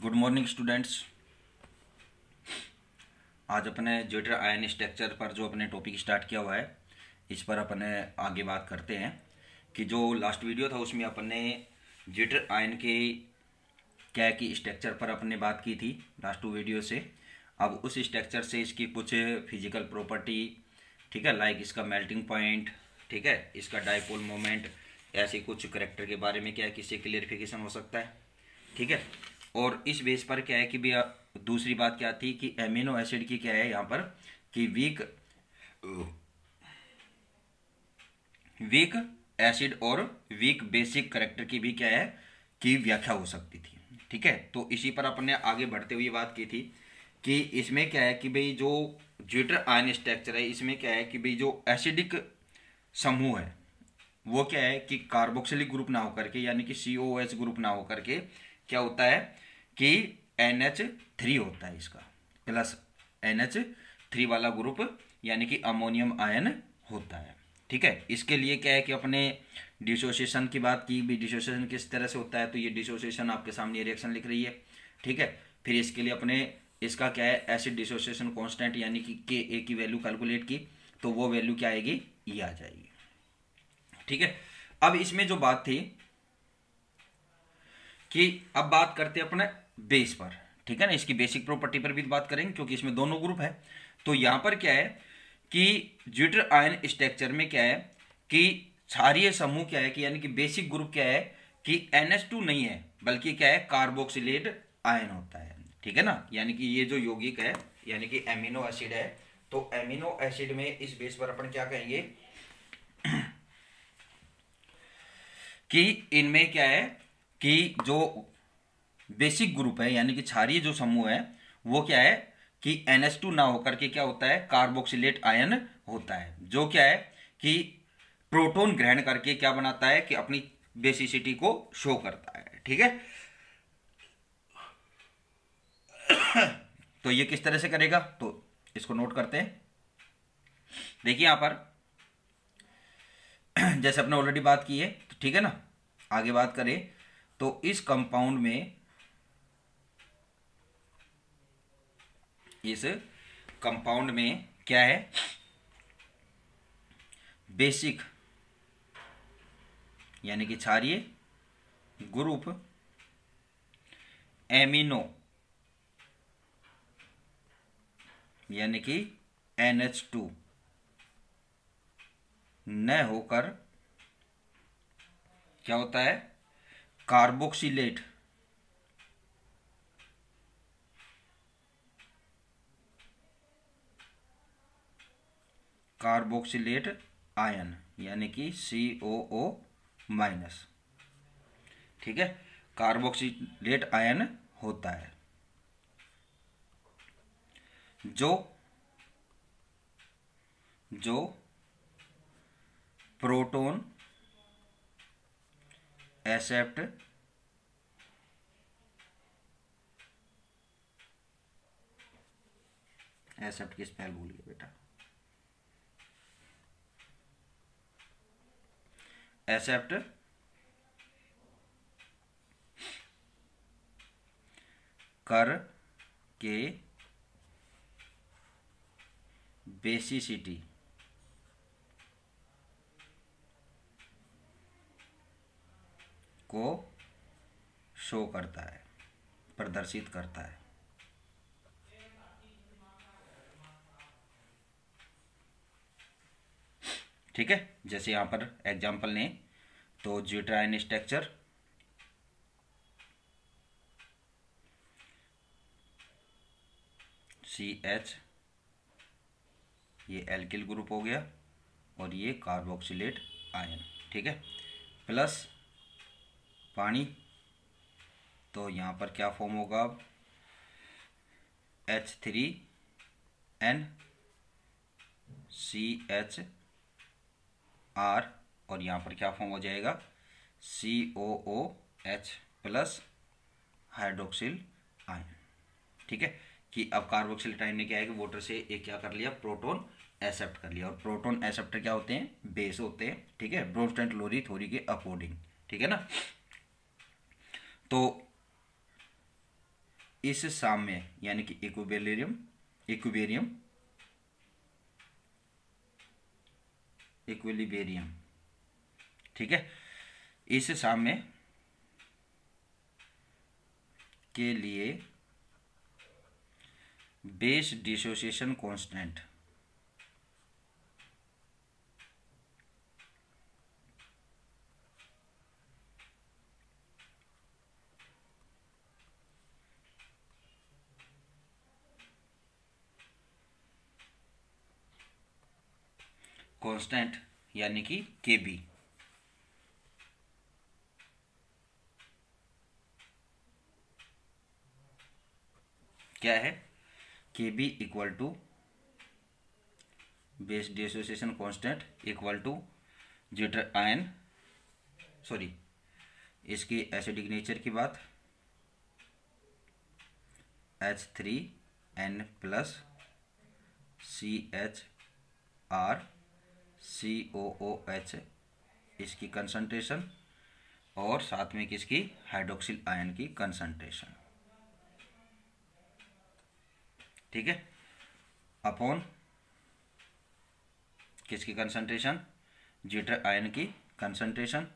Good morning students. आज अपने zwitter ion structure पर जो अपने टॉपिक स्टार्ट किया हुआ है इस पर अपने आगे बात करते हैं कि जो लास्ट वीडियो था उसमें अपने ज्यूटर आयन के क्या है कि स्ट्रक्चर पर अपने बात की थी लास्ट 2 वीडियो से। अब उस स्ट्रक्चर से इसकी कुछ फिजिकल प्रॉपर्टी, ठीक है, लाइक इसका मेल्टिंग पॉइंट, ठीक है, इसका डायपोल मोमेंट, ऐसे कुछ करेक्टर के बारे में क्या है किससे क्लियरिफिकेशन हो सकता है, ठीक है। और इस बेस पर क्या है कि भैया दूसरी बात क्या थी कि एमिनो एसिड की क्या है यहाँ पर कि वीक एसिड और वीक बेसिक करेक्टर की भी क्या है कि व्याख्या हो सकती थी, ठीक है। तो इसी पर अपने आगे बढ़ते हुए बात की थी कि इसमें क्या है कि भाई जो ज्यूटर आयन स्ट्रक्चर है इसमें क्या है कि भाई जो एसिडिक समूह है वो क्या है कि कार्बोक्सिलिक ग्रुप ना होकर के यानी कि COOH ग्रुप ना होकर के क्या होता है कि NH3 होता है, इसका प्लस NH3 वाला ग्रुप यानी कि अमोनियम आयन होता है, ठीक है। इसके लिए क्या है कि अपने डिसोसिएशन की बात की भी, डिसोसिएशन किस तरह से होता है तो ये डिसोसिएशन आपके सामने रिएक्शन लिख रही है, ठीक है। फिर इसके लिए अपने इसका क्या है एसिड डिसोसिएशन कांस्टेंट यानी कि Ka की वैल्यू कैलकुलेट की तो वो वैल्यू क्या आएगी, ये आ जाएगी, ठीक है। अब इसमें जो बात थी कि अब बात करते हैं अपने बेस पर, ठीक है ना, इसकी बेसिक प्रॉपर्टी पर भी बात करेंगे क्योंकि इसमें दोनों ग्रुप है। तो यहां पर क्या है कि ज्यूटर आयन स्ट्रक्चर में क्या है कि क्षारीय समूह क्या है कि यानी कि बेसिक ग्रुप क्या है कि NH2 नहीं है बल्कि क्या है कार्बोक्सिलेट आयन होता है, ठीक है ना। यानी कि ये जो यौगिक है यानी कि एमिनो एसिड है तो एमिनो एसिड में इस बेस पर अपन क्या कहेंगे कि इनमें क्या है कि जो बेसिक ग्रुप है यानी कि क्षारीय जो समूह है वो क्या है कि NH2 ना होकर के क्या होता है कार्बोक्सिलेट आयन होता है, जो क्या है कि प्रोटॉन ग्रहण करके क्या बनाता है कि अपनी बेसिसिटी को शो करता है, ठीक है। तो ये किस तरह से करेगा तो इसको नोट करते हैं। देखिए यहां पर जैसे अपने ऑलरेडी बात की है तो ठीक है ना, आगे बात करें तो इस कंपाउंड में क्या है बेसिक यानी कि क्षारीय ग्रुप एमिनो यानी कि NH2 न होकर क्या होता है कार्बोक्सिलेट आयन यानी कि COO माइनस, ठीक है, कार्बोक्सिलेट आयन होता है जो प्रोटॉन एक्सेप्ट की स्पेल भूल गया बेटा, एक्सेप्ट कर के बेसिसिटी को शो करता है, प्रदर्शित करता है, ठीक है। जैसे यहां पर एग्जांपल ने तो ज्यूटर आयन स्ट्रक्चर CH ये एल्किल ग्रुप हो गया और ये कार्बोक्सिलेट आयन, ठीक है, प्लस पानी तो यहां पर क्या फॉर्म होगा H3NCHR और यहां पर क्या फॉर्म हो जाएगा COOH प्लस हाइड्रोक्सिल आयन, ठीक है। कि अब कार्बोक्सिलेट आयन ने क्या है कि वाटर से एक क्या कर लिया प्रोटॉन एक्सेप्ट कर लिया और प्रोटॉन एक्सेप्टर क्या होते हैं बेस होते हैं, ठीक है, ब्रोंस्टेन-लोरी थ्योरी के अकॉर्डिंग, ठीक है ना। तो इस साम्य यानी कि इक्विलिब्रियम इक्विलिब्रियम, ठीक है, इस साम्य के लिए बेस डिसोसिएशन कांस्टेंट यानी कि Kb क्या है, Kb equal to base dissociation constant equal to zwitter ion, sorry इसकी एसिडिक नेचर की बात, H3N प्लस CHR COOH इसकी कंसंट्रेशन और साथ में किसकी, हाइड्रोक्सिल आयन की कंसंट्रेशन, ठीक है, अपॉन किसकी कंसंट्रेशन, ज्यूटर आयन की कंसंट्रेशन,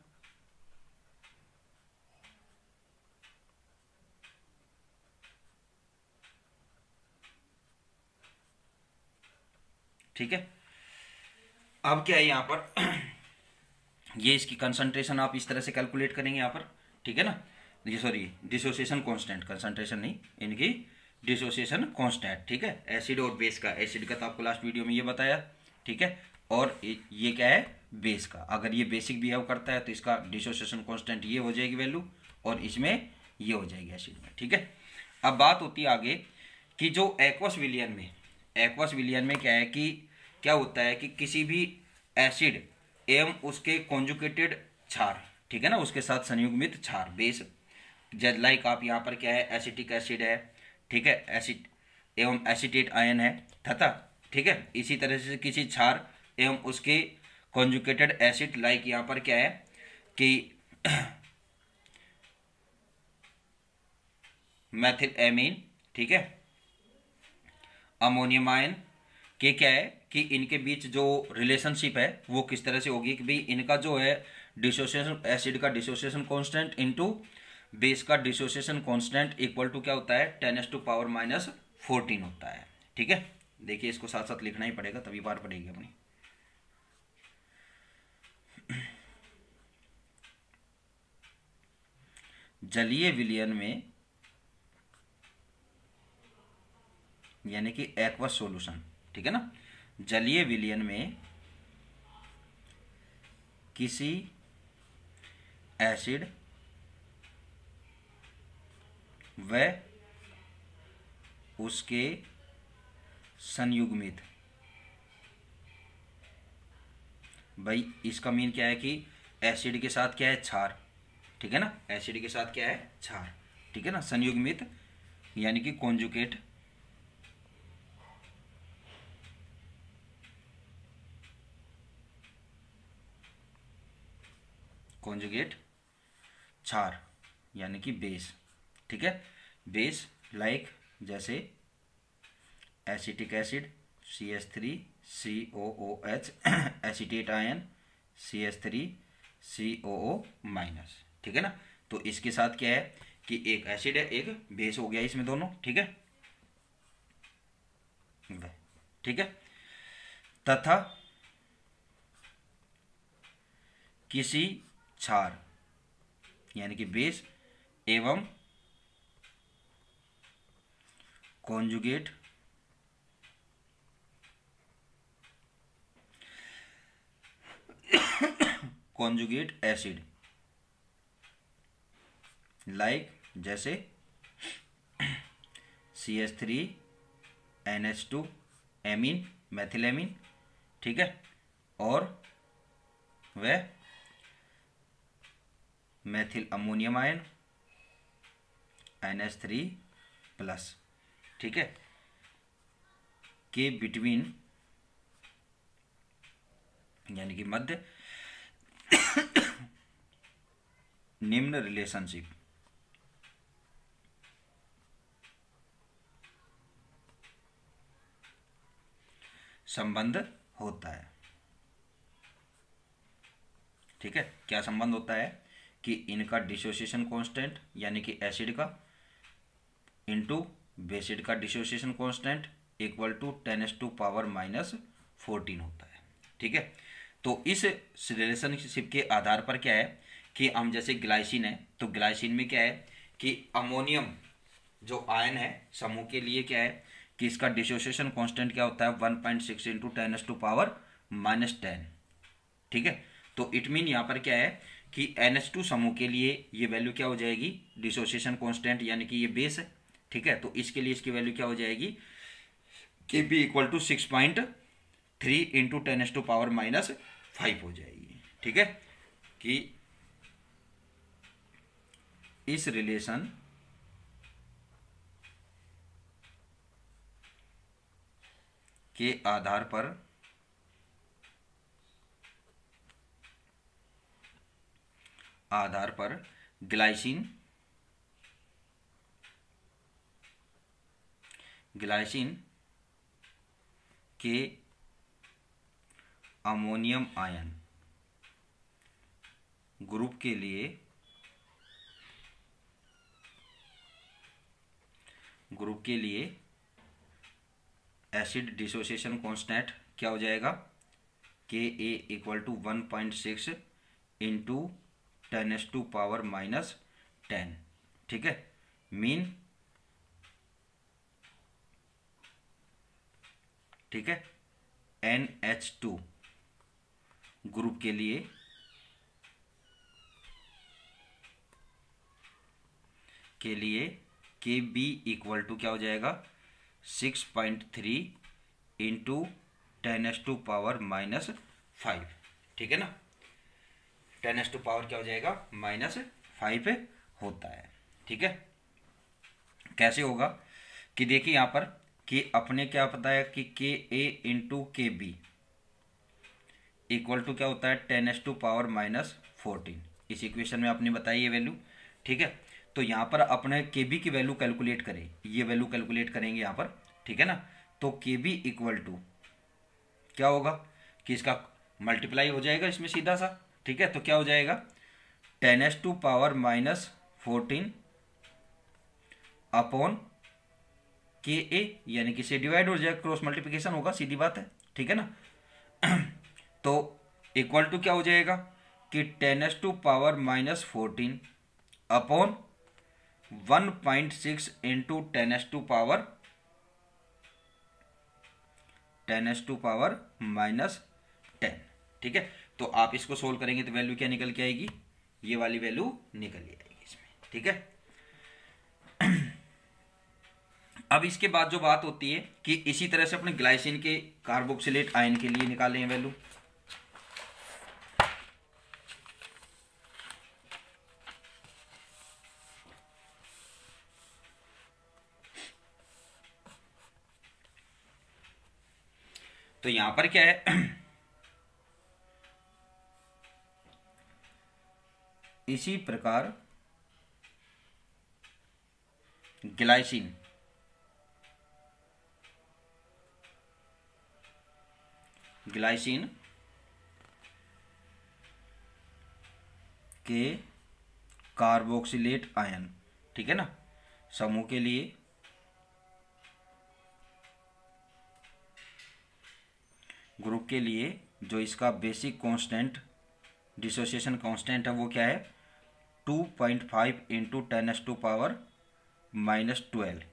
ठीक है। अब क्या है यहाँ पर ये इसकी कंसंट्रेशन आप इस तरह से कैलकुलेट करेंगे यहाँ पर, ठीक है ना, ये सॉरी डिसोसिएशन कांस्टेंट, कंसंट्रेशन नहीं, इनकी डिसोसिएशन कांस्टेंट, ठीक है, एसिड और बेस का, एसिड का तो आपको लास्ट वीडियो में ये बताया, ठीक है, और ये क्या है, बेस का, अगर ये बेसिक बिहेव करता है तो इसका डिसोसिएशन कांस्टेंट ये हो जाएगी वैल्यू, और इसमें ये हो जाएगी एसिड में, ठीक है। अब बात होती है आगे कि जो एक्वस विलियन में क्या है कि क्या होता है कि किसी भी एसिड एवं उसके कॉन्जुगेटेड क्षार, ठीक है ना, उसके साथ संयुग्मित क्षार बेस, जैसे लाइक आप यहाँ पर क्या है, एसिटिक एसिड है, ठीक है, एसिड एवं एसिटेट आयन है तथा, ठीक है, इसी तरह से किसी क्षार एवं उसके कॉन्जुगेटेड एसिड, लाइक यहाँ पर क्या है कि मेथिल एमीन, ठीक है, अमोनियम आयन के क्या है कि इनके बीच जो रिलेशनशिप है वो किस तरह से होगी कि भाई इनका जो है डिसोसिएशन, एसिड का डिसोसिएशन कांस्टेंट इनटू बेस का डिसोसिएशन कांस्टेंट इक्वल टू क्या होता है, 10⁻⁻14 होता है, ठीक है। देखिए इसको साथ साथ लिखना ही पड़ेगा तभी बार पड़ेगी अपनी। जलीय विलयन में यानी कि एक्वस सॉल्यूशन, ठीक है ना, जलीय विलयन में किसी एसिड व उसके संयुग्मित, भाई इसका मीन क्या है कि एसिड के साथ क्या है, क्षार, ठीक है ना, एसिड के साथ क्या है, क्षार, ठीक है ना, संयुग्मित यानी कि कॉन्जुगेट, क्षार यानी कि बेस, ठीक है, बेस लाइक जैसे acetic acid CH3COOH, acetate ion CH3COO-, ठीक है ना। तो इसके साथ क्या है कि एक एसिड है एक बेस हो गया इसमें दोनों, ठीक है, ठीक है, तथा किसी क्षार यानी कि बेस एवं कॉन्जुगेट एसिड लाइक जैसे CH3NH2 एमीन, मेथिल एमीन, ठीक है, और वह मेथिल अमोनियम आयन NH3+, ठीक है, के बिटवीन यानी कि मध्य निम्न रिलेशनशिप संबंध होता है। ठीक है, क्या संबंध होता है कि इनका डिसोसिएशन कांस्टेंट यानी कि एसिड का इनटू बेसिड का डिसोसिएशन कांस्टेंट इक्वल टू 10⁻⁻14 होता है। ठीक है, तो इस रिलेशनशिप के आधार पर क्या है कि हम जैसे ग्लाइसिन है तो ग्लाइसिन में क्या है कि अमोनियम जो आयन है समूह के लिए क्या है कि इसका डिसोसिएशन कांस्टेंट क्या होता है 1.6 इंटू 10⁻⁻10। ठीक है, तो इट मीन यहाँ पर क्या है कि NH2 समूह के लिए ये वैल्यू क्या हो जाएगी डिसोसिएशन कांस्टेंट यानी कि ये बेस है। ठीक है, तो इसके लिए इसकी वैल्यू क्या हो जाएगी Kb इक्वल टू 6.3 इंटू 10⁻⁻5 हो जाएगी। ठीक है, कि इस रिलेशन के आधार पर ग्लाइसिन के अमोनियम आयन ग्रुप के लिए एसिड डिसोसिएशन कांस्टेंट क्या हो जाएगा Ka इक्वल टू 1.6 इंटू 10⁻⁻10। ठीक है, मीन ठीक है NH2 ग्रुप के लिए Kb इक्वल टू क्या हो जाएगा 6.3 इंटू 10⁻⁻5। ठीक है ना, 10⁻⁻ क्या हो जाएगा -5 होता है। ठीक है, कैसे होगा कि देखिए यहाँ पर कि अपने क्या पता है कि Ka into Kb equal to क्या होता है 10⁻⁻14। इस इक्वेशन में आपने बताई ये वैल्यू। ठीक है, तो यहाँ पर अपने Kb की वैल्यू कैलकुलेट करें, ये वैल्यू कैलकुलेट करेंगे यहाँ पर। ठीक है ना, तो Kb इक्वल टू क्या होगा कि इसका मल्टीप्लाई हो जाएगा इसमें सीधा सा। ठीक है, तो क्या हो जाएगा 10⁻⁻14 अपॉन Ka यानी कि से डिवाइड हो जाएगा, क्रॉस मल्टीप्लिकेशन होगा, सीधी बात है। ठीक है ना, तो इक्वल टू क्या हो जाएगा कि 10⁻⁻14 अपॉन 1.6 इंटू 10⁻⁻10। ठीक है, तो आप इसको सोल्व करेंगे तो वैल्यू क्या निकल के आएगी, ये वाली वैल्यू निकल के आएगी इसमें। ठीक है, अब इसके बाद जो बात होती है कि इसी तरह से अपने ग्लाइसिन के कार्बोक्सिलेट आयन के लिए निकालें हैं वैल्यू। तो यहां पर क्या है इसी प्रकार ग्लाइसिन के कार्बोक्सिलेट आयन, ठीक है ना, समूह के लिए ग्रुप के लिए जो इसका बेसिक कांस्टेंट डिसोसिएशन कांस्टेंट है वो क्या है 2.5 इंटू 10⁻⁻12।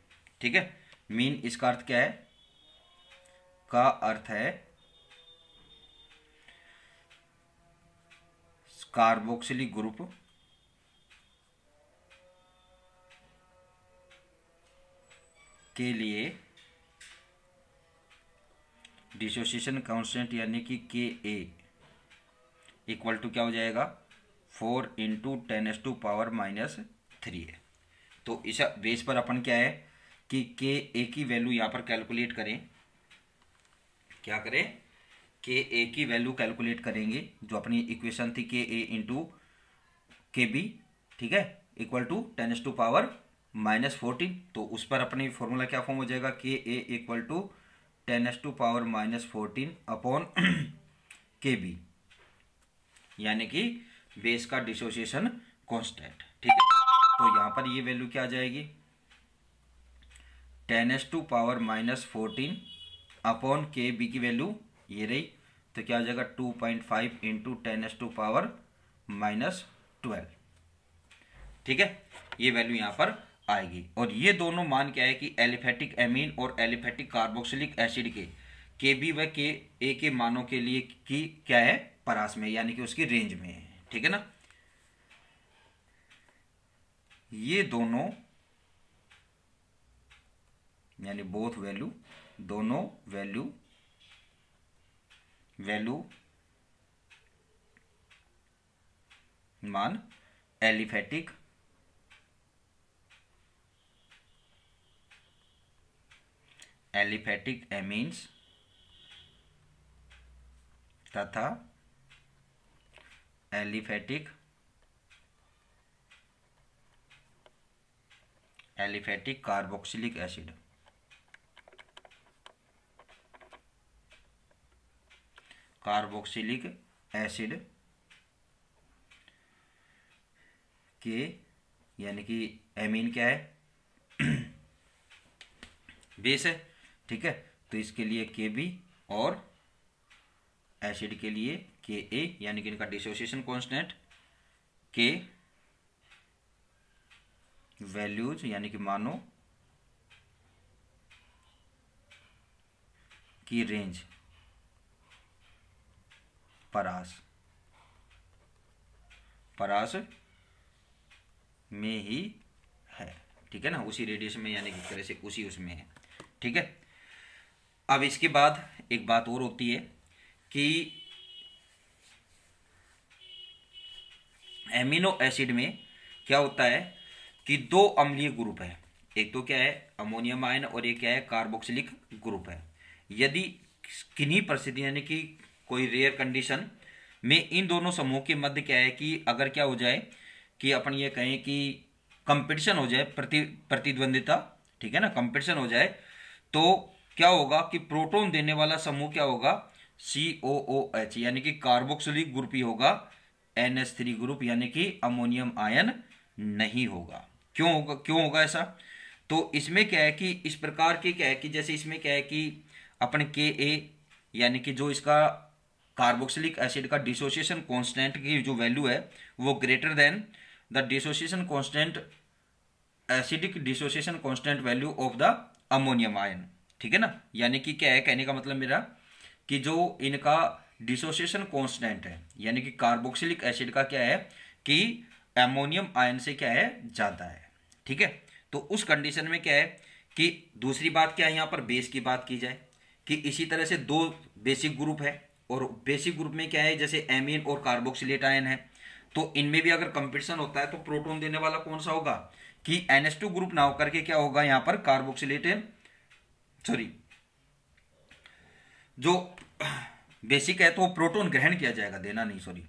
ठीक है, मीन इसका अर्थ क्या है, का अर्थ है कार्बोक्सिलिक ग्रुप के लिए डिसोसिएशन कांस्टेंट यानी कि Ka इक्वल टू क्या हो जाएगा 4 इंटू 10⁻⁻3 है। तो इस बेस पर अपन क्या है कि Ka की वैल्यू यहाँ पर कैलकुलेट करें, क्या करें Ka की वैल्यू कैलकुलेट करेंगे, जो अपनी इक्वेशन थी Ka इंटू Kb, ठीक है, इक्वल टू 10⁻⁻14। तो उस पर अपनी फॉर्मूला क्या फॉर्म हो जाएगा Ka equal to 10⁻⁻14 upon Kb, यानी कि बेस का डिसोसिएशन कांस्टेंट। ठीक है, तो यहाँ पर ये वैल्यू क्या आ जाएगी, 10⁻⁻14 अपॉन Kb की वैल्यू ये रही, तो क्या आ जाएगा 2.5 इंटू 10⁻⁻12। ठीक है, ये वैल्यू यहाँ पर आएगी। और ये दोनों मान क्या है कि एलिफेटिक एमीन और एलिफेटिक कार्बोक्सिलिक एसिड के Kb व Ka के मानों के लिए की क्या है, परास में, यानी कि उसकी रेंज में है। ठीक है ना, ये दोनों यानी बोथ वैल्यू, दोनों वैल्यू मान एलिफेटिक एमीन्स तथा एलिफेटिक कार्बोक्सिलिक एसिड के, यानी कि एमीन क्या है, बेस है। ठीक है, तो इसके लिए Kb और एसिड के लिए Ka, यानी कि इनका डिसोसिएशन कांस्टेंट के वैल्यूज, यानी कि मानों की रेंज परास में ही है। ठीक है ना, उसी रेडियस में, यानी कि तरह से उसी उसमें है। ठीक है, अब इसके बाद एक बात और होती है कि एमिनो एसिड में क्या होता है कि दो अम्लीय ग्रुप है, एक तो क्या है अमोनियम आयन और एक क्या है कार्बोक्सिलिक ग्रुप है। यदि किन्हीं परिस्थिति यानी कि कोई रेयर कंडीशन में इन दोनों समूह के मध्य क्या है कि अगर क्या हो जाए कि अपन ये कहें कि कंपटीशन हो जाए, प्रतिद्वंदिता, ठीक है ना, कंपटीशन हो जाए, तो क्या होगा कि प्रोटॉन देने वाला समूह क्या होगा, COOH, यानी कि कार्बोक्सिलिक ग्रुप ही होगा, NH3 ग्रुप, यानी कि अमोनियम आयन नहीं होगा। क्यों होगा ऐसा, तो इसमें क्या है कि इस प्रकार के क्या है कि जैसे इसमें क्या है कि अपन Ka, यानी कि जो इसका कार्बोक्सिलिक एसिड का डिसोसिएशन कांस्टेंट की जो वैल्यू है वो greater than the dissociation constant, acidic dissociation constant value of the ammonium ion. ठीक है ना, यानी कि क्या है, कहने का मतलब मेरा कि जो इनका डिसोसिएशन कांस्टेंट है, यानी कि कार्बोक्सिलिक एसिड का क्या है कि अमोनियम आयन से क्या है, ज्यादा है। ठीक है, तो उस कंडीशन में क्या है कि दूसरी बात क्या है, यहां पर बेस की बात की जाए कि इसी तरह से दो बेसिक ग्रुप है, और बेसिक ग्रुप में क्या है जैसे एमीन और कार्बोक्सिलेट आयन है, तो इनमें भी अगर कंपटीशन होता है तो प्रोटॉन देने वाला कौन सा होगा कि NH2 ग्रुप ना होकर के क्या होगा यहां पर कार्बोक्सिलेट, सॉरी जो बेसिक है तो प्रोटॉन ग्रहण किया जाएगा, देना नहीं, सॉरी,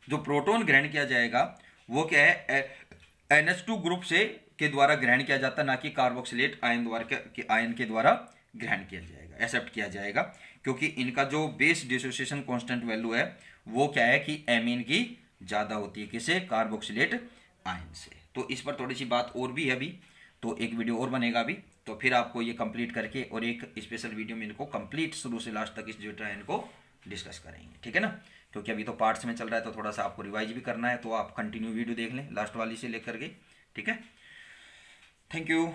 जो प्रोटॉन ग्रहण किया जाएगा वो क्या है NH2 ग्रुप से के द्वारा ग्रहण किया जाता है, ना कि कार्बोक्सिलेट आयन के द्वारा ग्रहण किया जाएगा, एक्सेप्ट किया जाएगा, क्योंकि इनका जो बेस डिसोसिएशन कांस्टेंट वैल्यू है वो क्या है कि एमीन की ज्यादा होती है, किसे, कार्बोक्सिलेट आयन से। तो इस पर थोड़ी सी बात और भी है अभी, तो एक वीडियो और बनेगा अभी, तो फिर आपको ये कंप्लीट करके और एक स्पेशल वीडियो में इनको कंप्लीट शुरू से लास्ट तक इस ज्योमेट्री आयन को डिस्कस करेंगे। ठीक है ना, क्योंकि अभी तो पार्ट्स में चल रहा है तो थोड़ा सा आपको रिवाइज भी करना है, तो आप कंटिन्यू वीडियो देख लें लास्ट वाली से लेकर के। ठीक है, थैंक यू।